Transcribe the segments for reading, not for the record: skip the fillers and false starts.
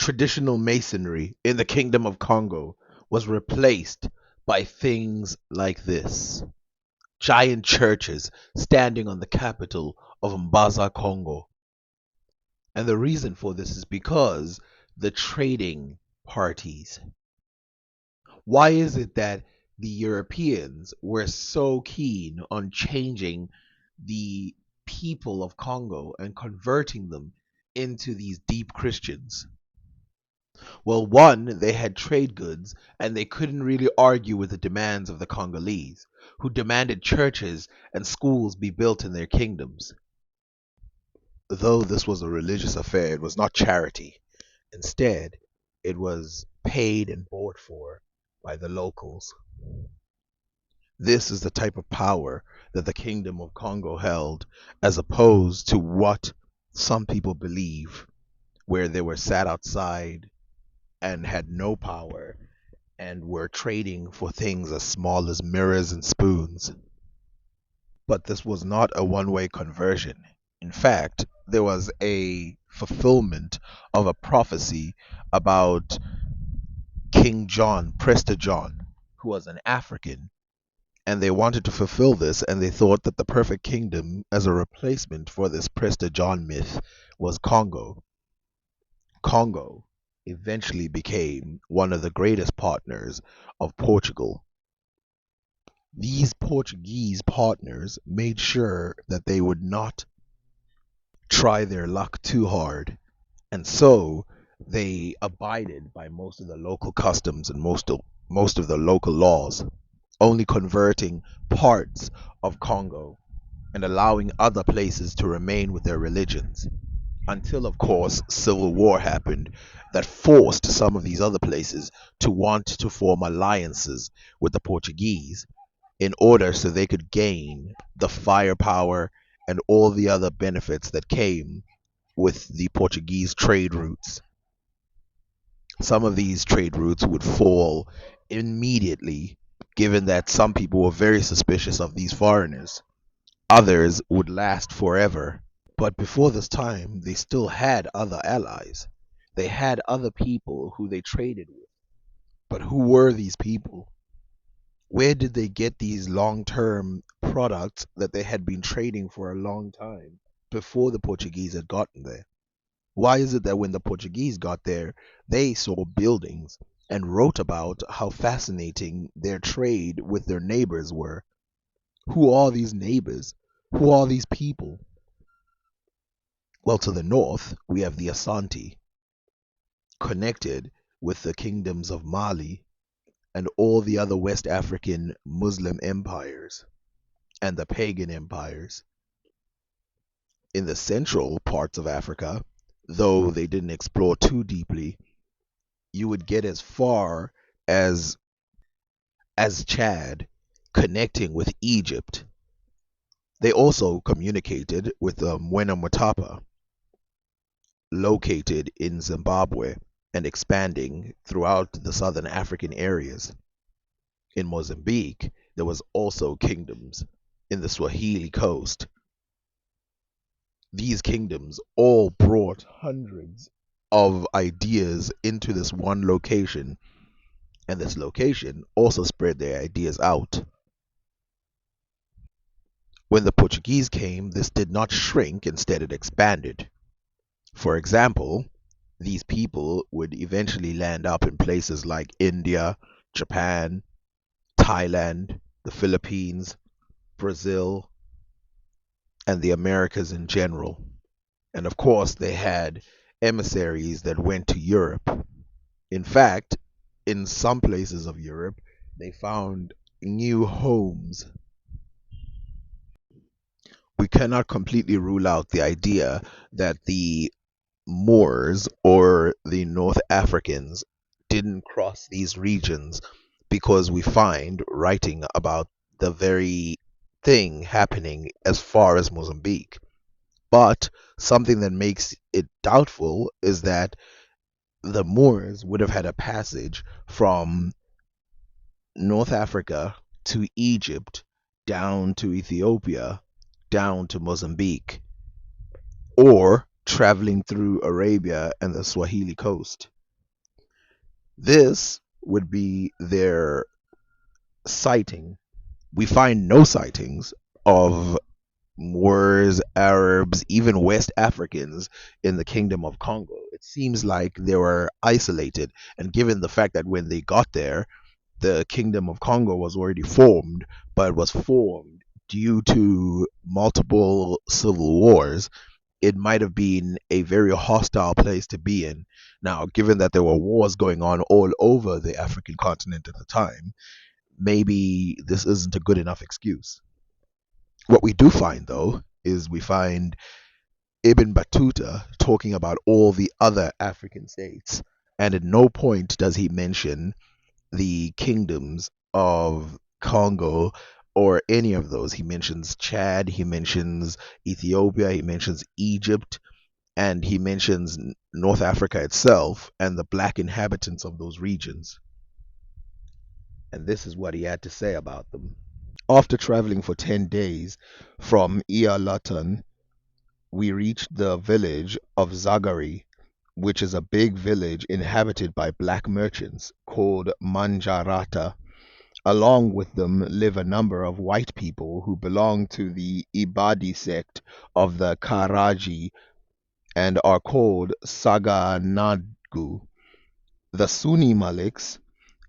Traditional masonry in the Kingdom of Congo was replaced by things like this: giant churches standing on the capital of Mbaza, Congo. And the reason for this is because the trading parties. Why is it that the Europeans were so keen on changing the people of Congo and converting them into these deep Christians? Well, one, they had trade goods and they couldn't really argue with the demands of the Congolese, who demanded churches and schools be built in their kingdoms. Though this was a religious affair, it was not charity. Instead, it was paid and bought for by the locals. This is the type of power that the Kingdom of Congo held, as opposed to what some people believe, where they were sat outside and had no power and were trading for things as small as mirrors and spoons. But this was not a one way conversion. In fact, there was a fulfillment of a prophecy about King John, Prester John, who was an African, and they wanted to fulfill this, and they thought that the perfect kingdom as a replacement for this Prester John myth was Congo. Congo eventually became one of the greatest partners of Portugal. These Portuguese partners made sure that they would not try their luck too hard, and so they abided by most of the local customs and most of the local laws, only converting parts of Congo and allowing other places to remain with their religions. Until, of course, civil war happened that forced some of these other places to want to form alliances with the Portuguese in order so they could gain the firepower and all the other benefits that came with the Portuguese trade routes. Some of these trade routes would fall immediately, given that some people were very suspicious of these foreigners. Others would last forever. But before this time, they still had other allies. They had other people who they traded with. But who were these people? Where did they get these long term products that they had been trading for a long time before the Portuguese had gotten there? Why is it that when the Portuguese got there, they saw buildings and wrote about how fascinating their trade with their neighbors were? Who are these neighbors? Who are these people? Well, to the north, we have the Asante, connected with the kingdoms of Mali and all the other West African Muslim empires and the pagan empires. In the central parts of Africa, though they didn't explore too deeply, you would get as far as Chad, connecting with Egypt. They also communicated with Mwena Mutapa, located in Zimbabwe and expanding throughout the southern African areas. In Mozambique, there was also kingdoms in the Swahili coast. These kingdoms all brought hundreds of ideas into this one location, and this location also spread their ideas out. When the Portuguese came, this did not shrink, instead it expanded. For example, these people would eventually land up in places like India, Japan, Thailand, the Philippines, Brazil, and the Americas in general. And of course, they had emissaries that went to Europe. In fact, in some places of Europe, they found new homes. We cannot completely rule out the idea that the Moors or the North Africans didn't cross these regions, because we find writing about the very thing happening as far as Mozambique. But something that makes it doubtful is that the Moors would have had a passage from North Africa to Egypt, down to Ethiopia, down to Mozambique, or traveling through Arabia and the Swahili coast. This would be their sighting. We find no sightings of Moors, Arabs, even West Africans in the Kingdom of Congo. It seems like they were isolated, and given the fact that when they got there, the Kingdom of Congo was already formed, but was formed due to multiple civil wars, it might have been a very hostile place to be in. Now, given that there were wars going on all over the African continent at the time, maybe this isn't a good enough excuse. What we do find, though, is we find Ibn Battuta talking about all the other African states, and at no point does he mention the kingdoms of Congo or any of those. He mentions Chad, he mentions Ethiopia, he mentions Egypt, and he mentions North Africa itself and the black inhabitants of those regions. And this is what he had to say about them. After traveling for 10 days from Ialatan, we reached the village of Zagari, which is a big village inhabited by black merchants called Manjarata. Along with them live a number of white people who belong to the Ibadi sect of the Karaji and are called Saganadgu. The Sunni Maliks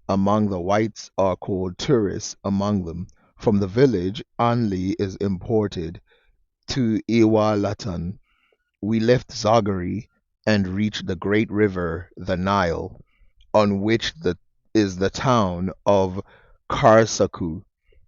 among the whites are called tourists among them. From the village, Anli is imported to Iwalatan. We left Zagari and reached the great river, the Nile, on which is the town of Karsaku.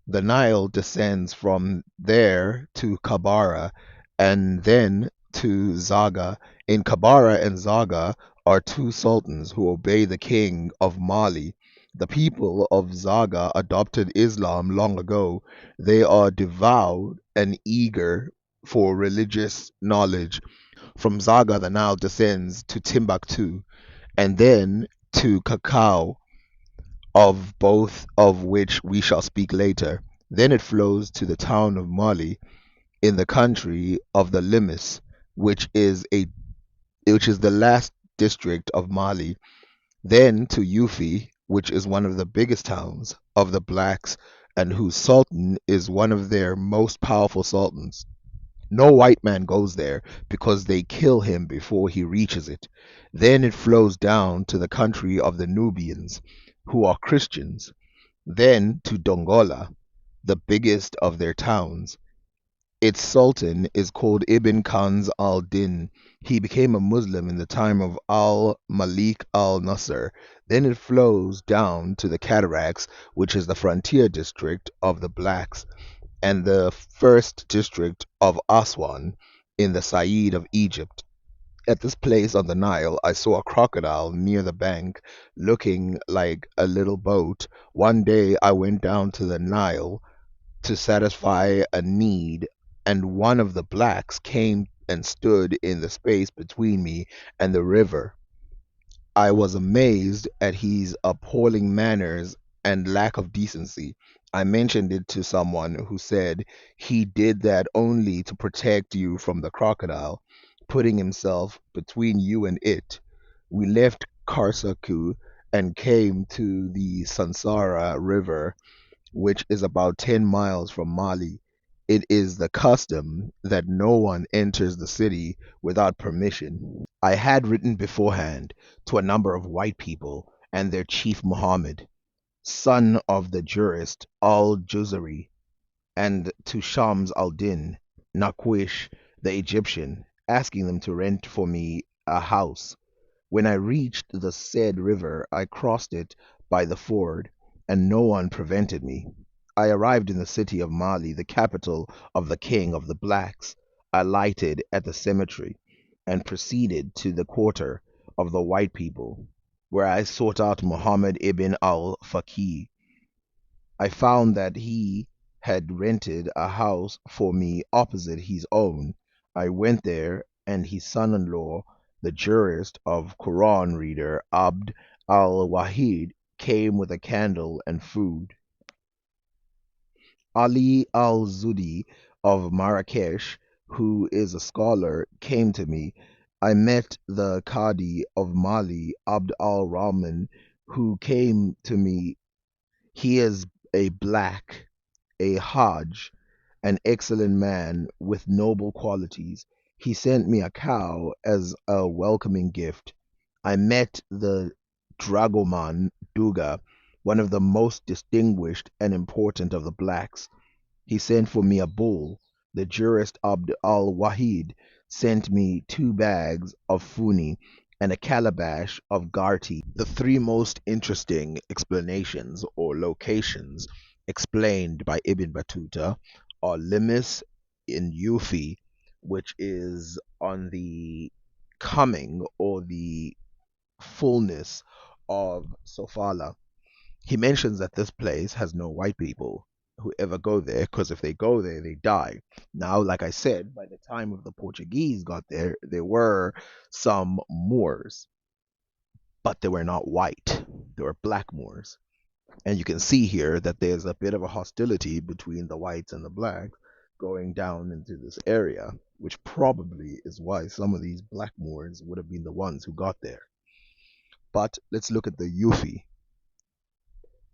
The Nile descends from there to Kabara and then to Zaga. In Kabara and Zaga are two sultans who obey the king of Mali. The people of Zaga adopted Islam long ago. They are devout and eager for religious knowledge. From Zaga, the Nile descends to Timbuktu and then to Cacao, of both of which we shall speak later. Then it flows to the town of Mali in the country of the Limes, which is the last district of Mali. Then to Yufi, which is one of the biggest towns of the blacks and whose sultan is one of their most powerful sultans. No white man goes there because they kill him before he reaches it. Then it flows down to the country of the Nubians, who are Christians. Then to Dongola, the biggest of their towns. Its sultan is called Ibn Khans al-Din. He became a Muslim in the time of al-Malik al-Nasser. Then it flows down to the cataracts, which is the frontier district of the blacks and the first district of Aswan in the Said of Egypt. At this place on the Nile, I saw a crocodile near the bank, looking like a little boat. One day I went down to the Nile to satisfy a need, and one of the blacks came and stood in the space between me and the river. I was amazed at his appalling manners and lack of decency. I mentioned it to someone who said he did that only to protect you from the crocodile, putting himself between you and it. We left Karsaku and came to the Sansara River, which is about 10 miles from Mali. It is the custom that no one enters the city without permission. I had written beforehand to a number of white people and their chief Muhammad, son of the jurist al-Juzari, and to Shams al-Din, Nakwish the Egyptian, asking them to rent for me a house. When I reached the said river, I crossed it by the ford, and no one prevented me. I arrived in the city of Mali, the capital of the king of the blacks. I lighted at the cemetery and proceeded to the quarter of the white people, where I sought out Muhammad ibn al-Faqih. I found that he had rented a house for me opposite his own. I went there, and his son-in-law, the jurist of Quran reader Abd al-Wahid, came with a candle and food. Ali al-Zudi of Marrakesh, who is a scholar, came to me. I met the Qadi of Mali, Abd al Rahman, who came to me. He is a black, a Hajj, an excellent man with noble qualities. He sent me a cow as a welcoming gift. I met the dragoman Duga, one of the most distinguished and important of the blacks. He sent for me a bull. The jurist Abd al Wahid sent me 2 bags of funi and a calabash of garti. The three most interesting explanations or locations explained by Ibn Battuta are Limis in Yufi, which is on the coming or the fullness of Sofala. He mentions that this place has no white people who ever go there because if they go there, they die. Now, like I said, by the time of the Portuguese got there, there were some Moors, but they were not white. They were black Moors. And you can see here that there's a bit of a hostility between the whites and the blacks going down into this area, which probably is why some of these black Moors would have been the ones who got there. But let's look at the Yufi.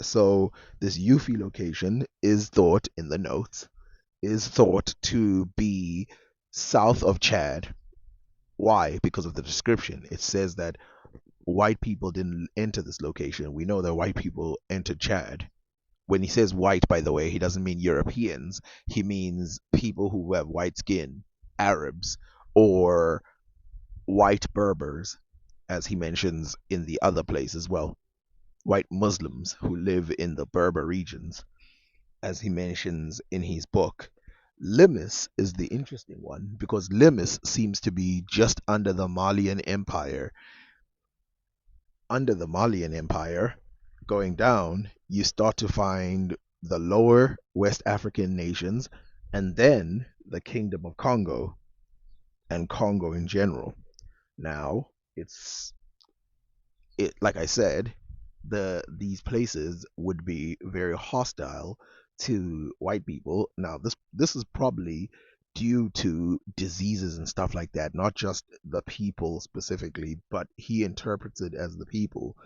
So this Yufi location is thought in the notes is thought to be south of Chad. Why? Because of the description. It says that white people didn't enter this location. We know that white people entered Chad. When he says white, by the way, he doesn't mean Europeans. He means people who have white skin, Arabs, or white Berbers, as he mentions in the other place as well. White Muslims who live in the Berber regions, as he mentions in his book. Limis is the interesting one because Limis seems to be just under the Malian Empire. Under the Malian Empire, going down, you start to find the lower West African nations and then the Kingdom of Congo and Congo in general. Now, it like I said, these places would be very hostile to white people. Now, this is probably due to diseases and stuff like that, not just the people specifically, but he interprets it as the people.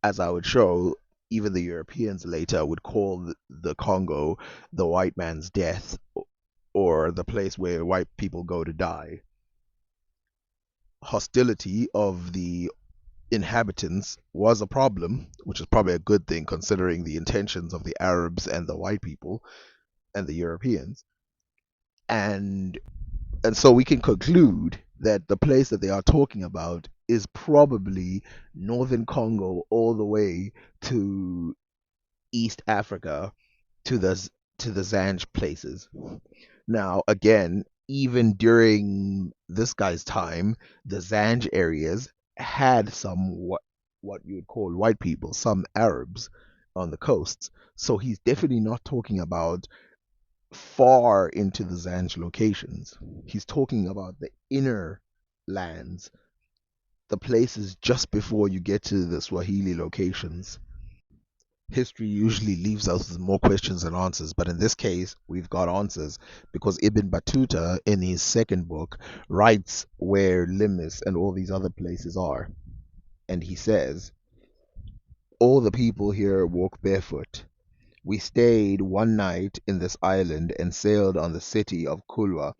As I would show, even the Europeans later would call the Congo the white man's death or the place where white people go to die. Hostility of the inhabitants was a problem, which is probably a good thing considering the intentions of the Arabs and the white people and the Europeans. And and so we can conclude that the place that they are talking about is probably northern Congo all the way to East Africa to the Zanj places. Now, again, even during this guy's time, the Zanj areas had some what you would call white people, some Arabs on the coasts. So he's definitely not talking about far into the Zanj locations. He's talking about the inner lands, the places just before you get to the Swahili locations. History usually leaves us with more questions than answers, but in this case, we've got answers because Ibn Battuta, in his second book, writes where Limis and all these other places are. And he says, all the people here walk barefoot. We stayed one night in this island and sailed on the city of Kulwa,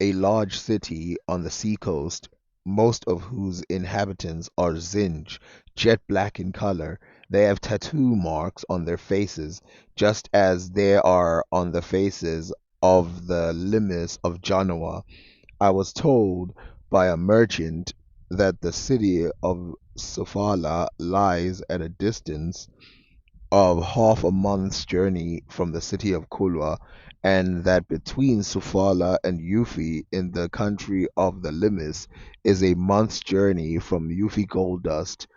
a large city on the seacoast, most of whose inhabitants are Zinj, jet black in color. They have tattoo marks on their faces, just as there are on the faces of the Limis of Genoa. I was told by a merchant that the city of Sofala lies at a distance of half a month's journey from the city of Kulwa, and that between Sofala and Yufi in the country of the Limis is a month's journey from Yufi gold dust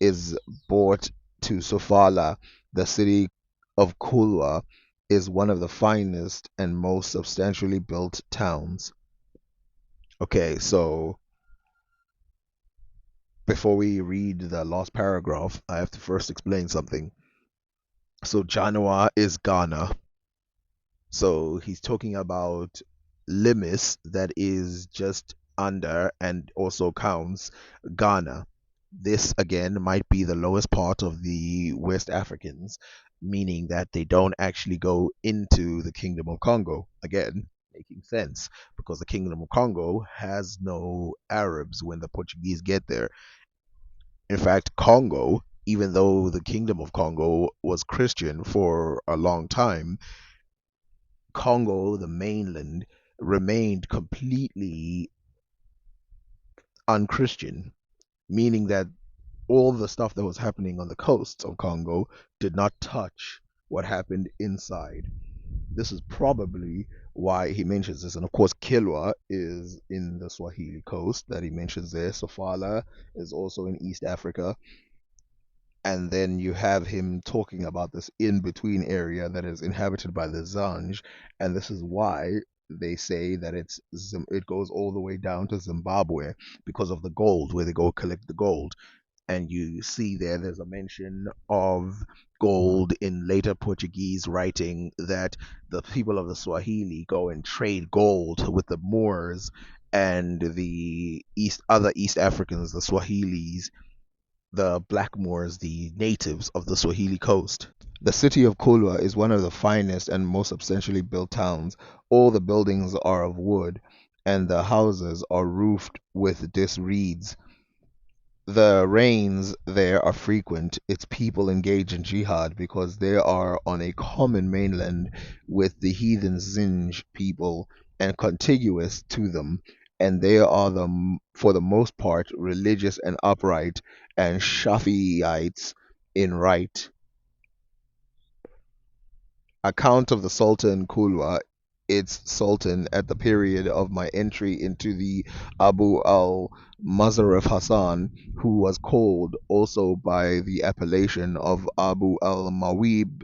is brought to Sofala. The city of Kulwa is one of the finest and most substantially built towns. Okay, so before we read the last paragraph, I have to first explain something. So Genoa is Ghana. So he's talking about Limis that is just under and also counts Ghana. This again might be the lowest part of the West Africans, meaning that they don't actually go into the Kingdom of Congo. Again, making sense because the Kingdom of Congo has no Arabs when the Portuguese get there. In fact, Congo, even though the Kingdom of Congo was Christian for a long time, Congo, the mainland, remained completely unchristian, meaning that all the stuff that was happening on the coasts of Congo did not touch what happened inside. This is probably why he mentions this. And of course, Kilwa is in the Swahili coast that he mentions there. Sofala is also in East Africa. And then you have him talking about this in between area that is inhabited by the Zanj. And this is why they say that it goes all the way down to Zimbabwe because of the gold, where they go collect the gold. And you see there's a mention of gold in later Portuguese writing that the people of the Swahili go and trade gold with the Moors and the other East Africans, the Swahilis, the Blackmoors, the natives of the Swahili coast. The city of Kulwa is one of the finest and most substantially built towns. All the buildings are of wood, and the houses are roofed with dis reeds. The rains there are frequent. Its people engage in jihad because they are on a common mainland with the heathen Zinj people and contiguous to them, and they are for the most part religious and upright and Shafi'ites in right. Account of the Sultan Kulwa, its sultan at the period of my entry into the Abu al Mazarif Hassan, who was called also by the appellation of Abu al Mawib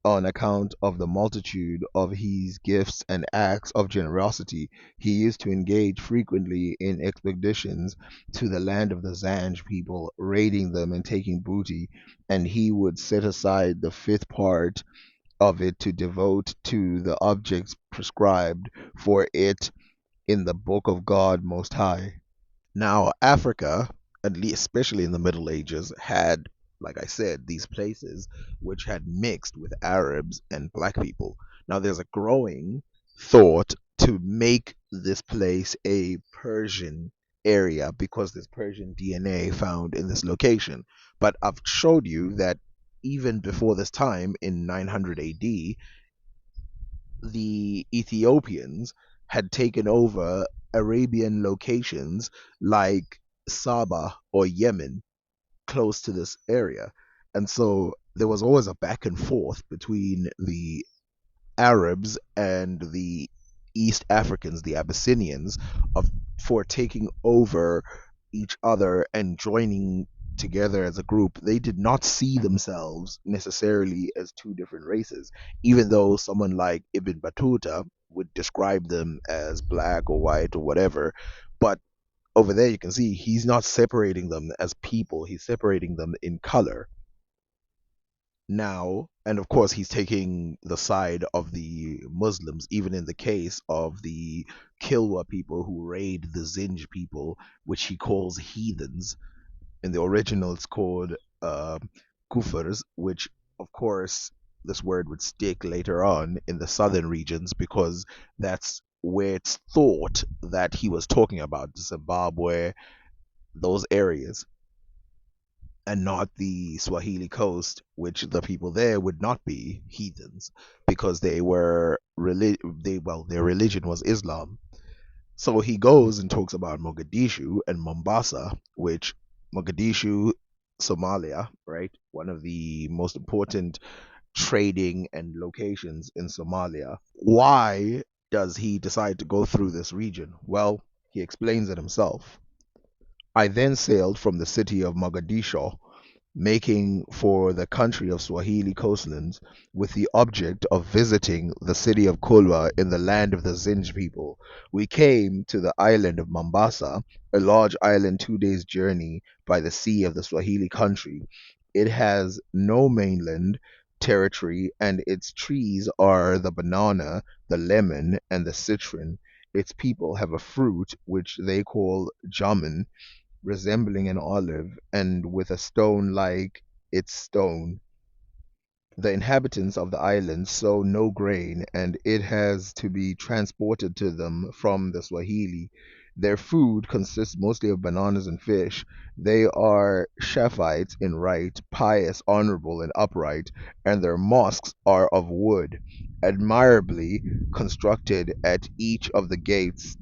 on account of the multitude of his gifts and acts of generosity. He used to engage frequently in expeditions to the land of the Zanj people, raiding them and taking booty, and he would set aside the fifth part of it to devote to the objects prescribed for it in the book of God Most High. Now, Africa, at least especially in the Middle Ages, had, like I said, these places which had mixed with Arabs and black people. Now, there's a growing thought to make this place a Persian area because there's Persian DNA found in this location. But I've showed you that even before this time, in 900 AD, the Ethiopians had taken over Arabian locations like Saba or Yemen close to this area. And so there was always a back and forth between the Arabs and the East Africans, the Abyssinians, of for taking over each other and joining together as a group. They did not see themselves necessarily as two different races, even though someone like Ibn Battuta would describe them as black or white or whatever. But over there, you can see he's not separating them as people, he's separating them in color now. And of course, he's taking the side of the Muslims, even in the case of the Kilwa people who raid the Zinj people, which he calls heathens. In the original, it's called Kufers, which, of course, this word would stick later on in the southern regions because that's where it's thought that he was talking about Zimbabwe, those areas, and not the Swahili coast, which the people there would not be heathens because their religion was Islam. So he goes and talks about Mogadishu and Mombasa, which Mogadishu, Somalia, right? One of the most important trading and locations in Somalia. Why does he decide to go through this region? Well, he explains it himself. I then sailed from the city of Mogadishu, making for the country of Swahili coastlands with the object of visiting the city of Kulwa in the land of the Zinj people. We came to the island of Mombasa, a large island 2 days' journey by the sea of the Swahili country. It has no mainland territory, and its trees are the banana, the lemon, and the citron. its people have a fruit which they call jamun, resembling an olive, and with a stone like its stone. The inhabitants of the island sow no grain, and it has to be transported to them from the Swahili. Their food consists mostly of bananas and fish. They are Shaphites in rite, pious, honorable, and upright, and their mosques are of wood, admirably constructed at each of the gates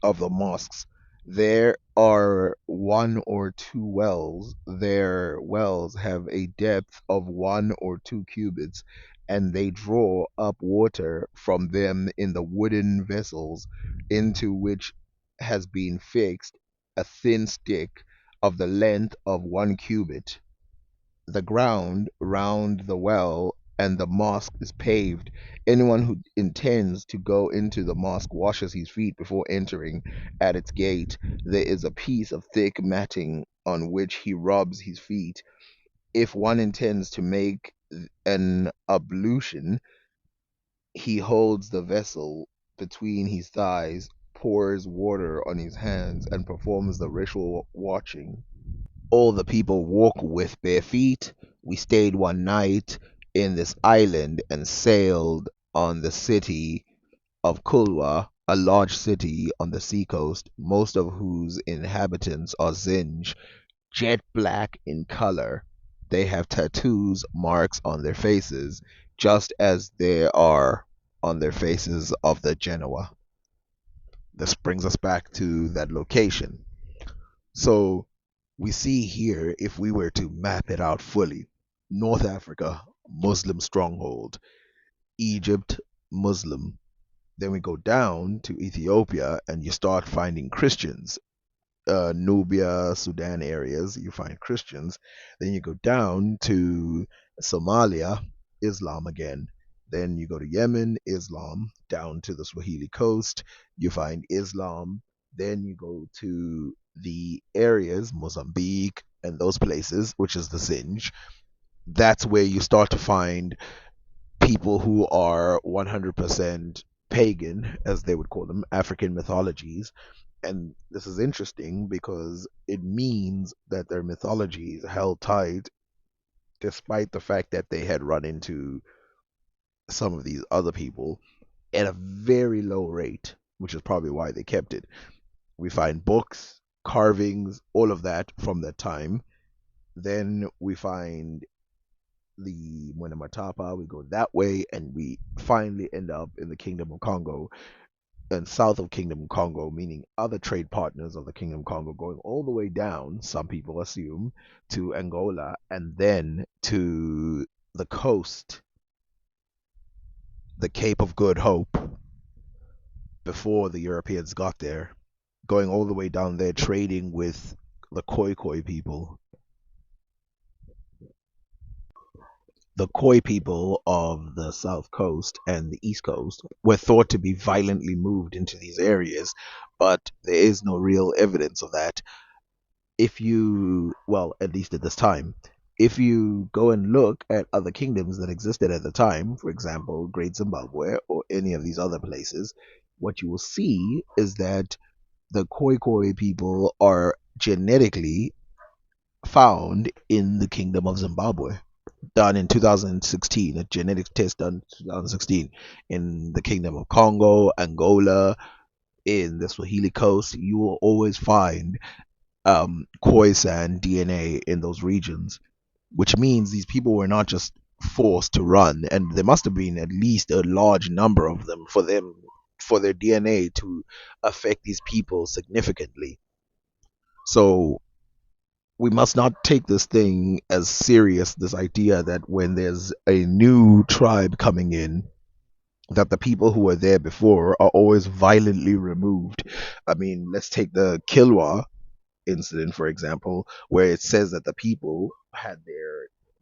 of the mosques. There are one or two wells. Their wells have a depth of 1 or 2 cubits, and they draw up water from them in the wooden vessels into which has been fixed a thin stick of the length of 1 cubit. The ground round the well and the mosque is paved. Anyone who intends to go into the mosque washes his feet before entering. At its gate, there is a piece of thick matting on which he rubs his feet. If one intends to make an ablution, he holds the vessel between his thighs, pours water on his hands, and performs the ritual watching. All the people walk with bare feet. We stayed one night in this island and sailed on the city of Kulwa, a large city on the seacoast, most of whose inhabitants are Zinj, jet black in color. They have tattoos marks on their faces, just as there are on their faces of the Genoa. This brings us back to that location. So we see here, if we were to map it out fully, North Africa, Muslim stronghold, Egypt, Muslim. Then we go down to Ethiopia and you start finding Christians. Nubia, Sudan areas, you find Christians. Then you go down to Somalia, Islam again. Then you go to Yemen, Islam. Down to the Swahili coast, you find Islam. Then you go to the areas, Mozambique and those places, which is the Zinj. That's where you start to find people who are 100% pagan, as they would call them, African mythologies. And this is interesting because it means that their mythologies held tight despite the fact that they had run into some of these other people at a very low rate, which is probably why they kept it. We find books, carvings, all of that from that time. Then we find the Munamatapa, we go that way, and we finally end up in the Kingdom of Congo and south of Kingdom of Congo, meaning other trade partners of the Kingdom of Congo, going all the way down, some people assume, to Angola and then to the coast, the Cape of Good Hope, before the Europeans got there, going all the way down there, trading with the Khoi people. The Khoi people of the south coast and the east coast were thought to be violently moved into these areas, but there is no real evidence of that. If you, well, at least at this time, if you go and look at other kingdoms that existed at the time, for example, Great Zimbabwe or any of these other places, what you will see is that the Khoi people are genetically found in the Kingdom of Zimbabwe, done in 2016, a genetic test done in 2016 in the Kingdom of Congo, Angola, in the Swahili coast. You will always find Khoisan DNA in those regions, which means these people were not just forced to run, and there must have been at least a large number of them for their DNA to affect these people significantly. So we must not take this thing as serious, this idea that when there's a new tribe coming in, that the people who were there before are always violently removed. I mean, let's take the Kilwa incident, for example, where it says that the people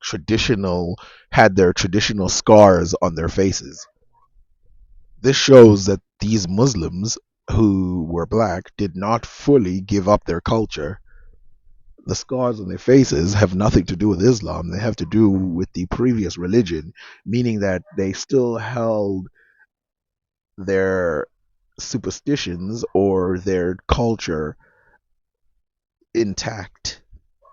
traditional had their traditional scars on their faces. This shows that these Muslims who were black did not fully give up their culture. The scars on their faces have nothing to do with Islam. They have to do with the previous religion, meaning that they still held their superstitions or their culture intact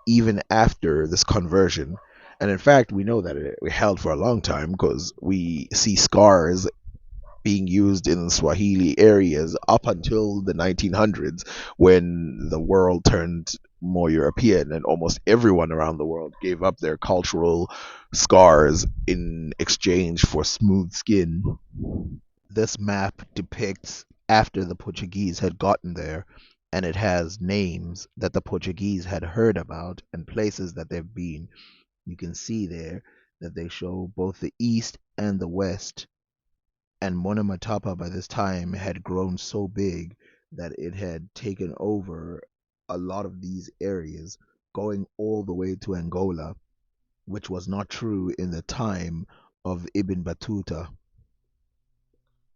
even after this conversion. And in fact, we know that it held for a long time because we see scars being used in Swahili areas up until the 1900s when the world turned more European and almost everyone around the world gave up their cultural scars in exchange for smooth skin. This map depicts after the Portuguese had gotten there, and it has names that the Portuguese had heard about and places that they've been. You can see there that they show both the east and the west, and Monomatapa by this time had grown so big that it had taken over a lot of these areas, going all the way to Angola, which was not true in the time of Ibn Battuta.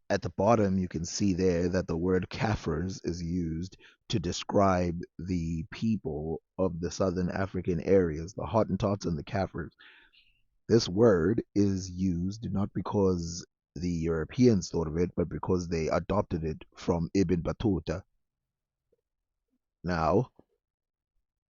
At the bottom, you can see there that the word Kafirs is used to describe the people of the southern African areas, the Hottentots and the Kafirs. This word is used not because the Europeans thought of it, but because they adopted it from Ibn Battuta. Now,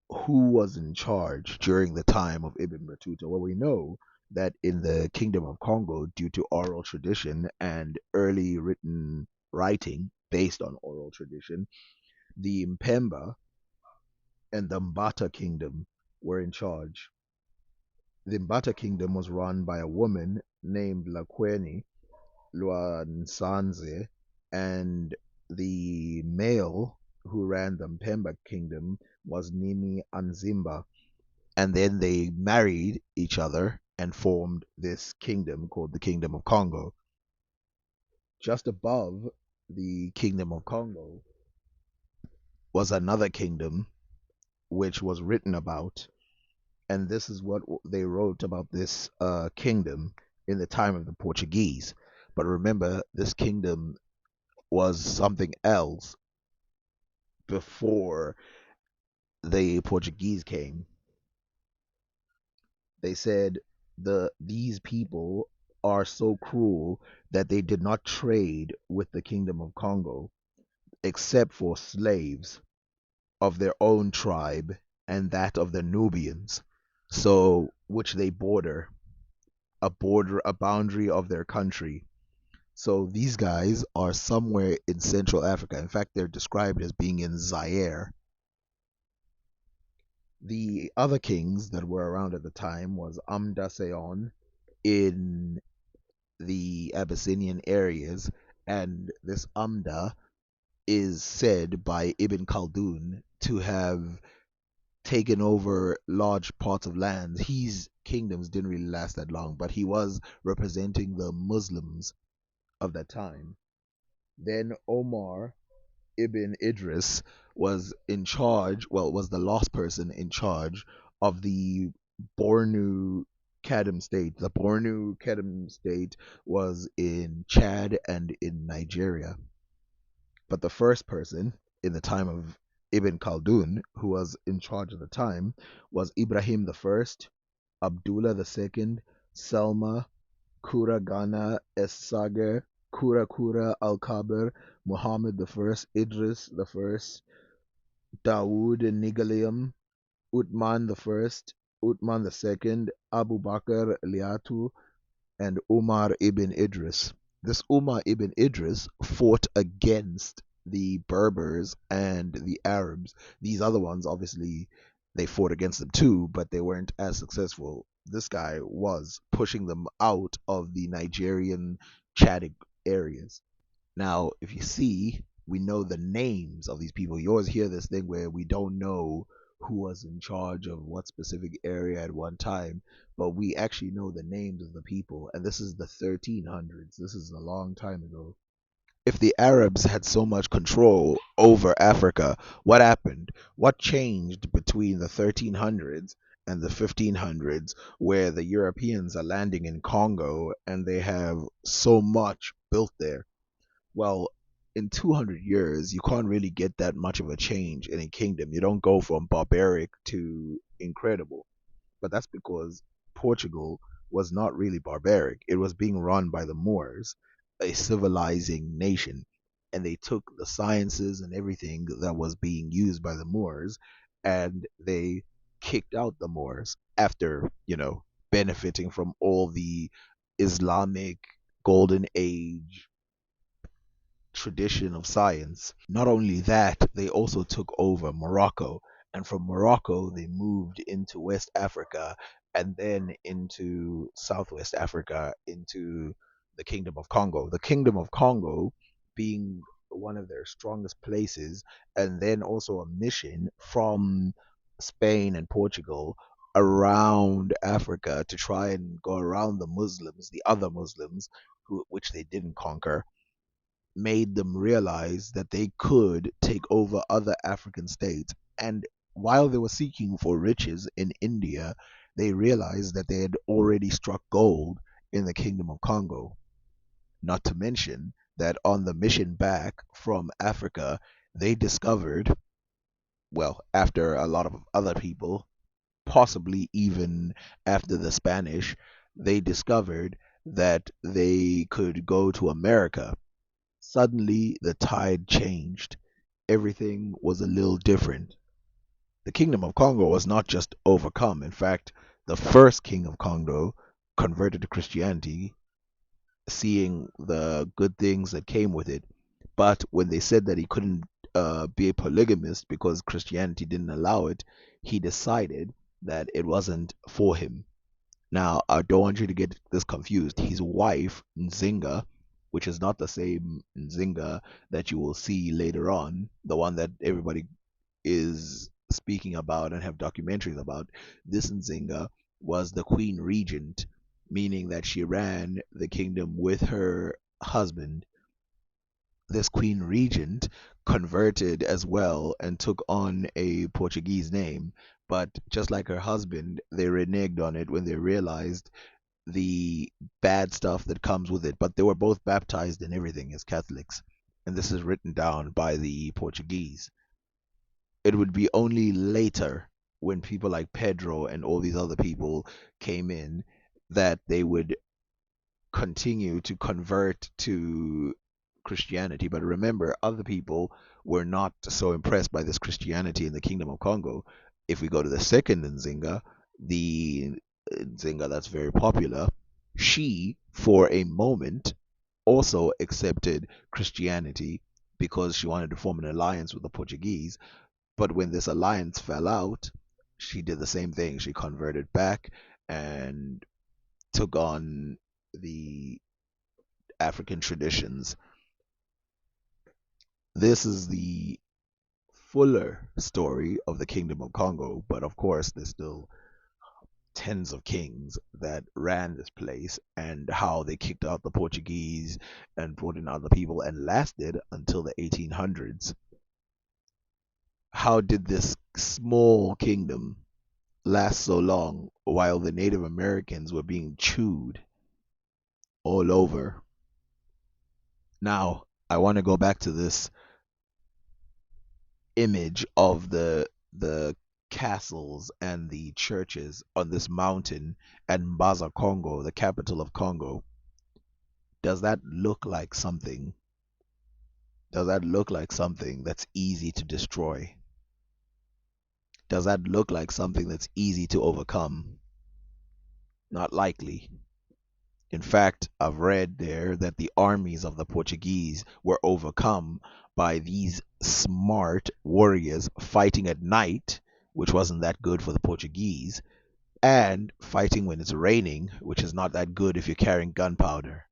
who was in charge during the time of Ibn Battuta? Well, we know that in the Kingdom of Congo, due to oral tradition and early written writing based on oral tradition, the Mpemba and the Mbata kingdom were in charge. The Mbata kingdom was run by a woman named Lakweni Lwansanze, and the male who ran the Mpemba kingdom was Nimi Anzimba. And then they married each other and formed this kingdom called the Kingdom of Congo. Just above the Kingdom of Congo was another kingdom which was written about, and this is what they wrote about this kingdom in the time of the Portuguese. But remember, this kingdom was something else before the Portuguese came. They said these people are so cruel that they did not trade with the Kingdom of Congo except for slaves of their own tribe and that of the Nubians, so which they border a boundary of their country. So these guys are somewhere in Central Africa. In fact, they're described as being in Zaire. The other kings that were around at the time was Amda Seyon in the Abyssinian areas, and this Amda is said by Ibn Khaldun to have taken over large parts of lands. His kingdoms didn't really last that long, but he was representing the Muslims of that time. Then Omar ibn Idris was in charge, well, was the last person in charge of the Bornu Kadam state. The Bornu Kadam state was in Chad and in Nigeria. But the first person in the time of Ibn Khaldun, who was in charge at the time, was Ibrahim the First, Abdullah the Second, Selma, Kuragana Es-Sager, Kura Al-Kabir, Muhammad the First, Idris the First, Dawood Nigalium, Uthman the First, Uthman the Second, Abu Bakr Liatu, and Umar ibn Idris. This Umar ibn Idris fought against the Berbers and the Arabs. These other ones, obviously, they fought against them too, but they weren't as successful. This guy was pushing them out of the Nigerian Chadic areas. Now, if you see, we know the names of these people. You always hear this thing where we don't know who was in charge of what specific area at one time, but we actually know the names of the people, and this is the 1300s. This is a long time ago. If the Arabs had so much control over Africa, what happened? What changed between the 1300s and the 1500s, where the Europeans are landing in Congo and they have so much built there? Well, in 200 years, you can't really get that much of a change in a kingdom. You don't go from barbaric to incredible. But that's because Portugal was not really barbaric. It was being run by the Moors, a civilizing nation. and they took the sciences and everything that was being used by the Moors, and they kicked out the Moors after, benefiting from all the Islamic golden age tradition of science. Not only that, they also took over Morocco. And from Morocco, they moved into West Africa and then into Southwest Africa, into the Kingdom of Congo. The Kingdom of Congo being one of their strongest places, and then also a mission from Spain and Portugal around Africa to try and go around the Muslims, the other Muslims, which they didn't conquer, made them realize that they could take over other African states. And while they were seeking for riches in India, they realized that they had already struck gold in the Kingdom of Congo. Not to mention that on the mission back from Africa, they discovered, well, after a lot of other people, possibly even after the Spanish, they discovered that they could go to America. Suddenly, the tide changed. Everything was a little different. The Kingdom of Congo was not just overcome. In fact, the first king of Congo converted to Christianity, seeing the good things that came with it. But when they said that he couldn't be a polygamist because Christianity didn't allow it, he decided that it wasn't for him. Now, I don't want you to get this confused. His wife, Nzinga, which is not the same Nzinga that you will see later on, the one that everybody is speaking about and have documentaries about, this Nzinga was the queen regent, meaning that she ran the kingdom with her husband. This queen regent converted as well and took on a Portuguese name, but just like her husband, they reneged on it when they realized the bad stuff that comes with it. But they were both baptized and everything as Catholics, and this is written down by the Portuguese. It would be only later, when people like Pedro and all these other people came in, that they would continue to convert to Christianity. But remember, other people were not so impressed by this Christianity in the Kingdom of Congo. If we go to the second Nzinga, the Nzinga that's very popular, she, for a moment, also accepted Christianity because she wanted to form an alliance with the Portuguese. But when this alliance fell out, she did the same thing. She converted back and took on the African traditions. This is the fuller story of the Kingdom of Congo, but of course, there's still tens of kings that ran this place, and how they kicked out the Portuguese and brought in other people and lasted until the 1800s. How did this small kingdom last so long while the Native Americans were being chewed all over? Now, I want to go back to this image of the castles and the churches on this mountain at Mbaza, Congo, the capital of Congo. Does that look like something? Does that look like something that's easy to destroy? Does that look like something that's easy to overcome? Not likely. In fact, I've read there that the armies of the Portuguese were overcome by these smart warriors fighting at night, which wasn't that good for the Portuguese, and fighting when it's raining, which is not that good if you're carrying gunpowder.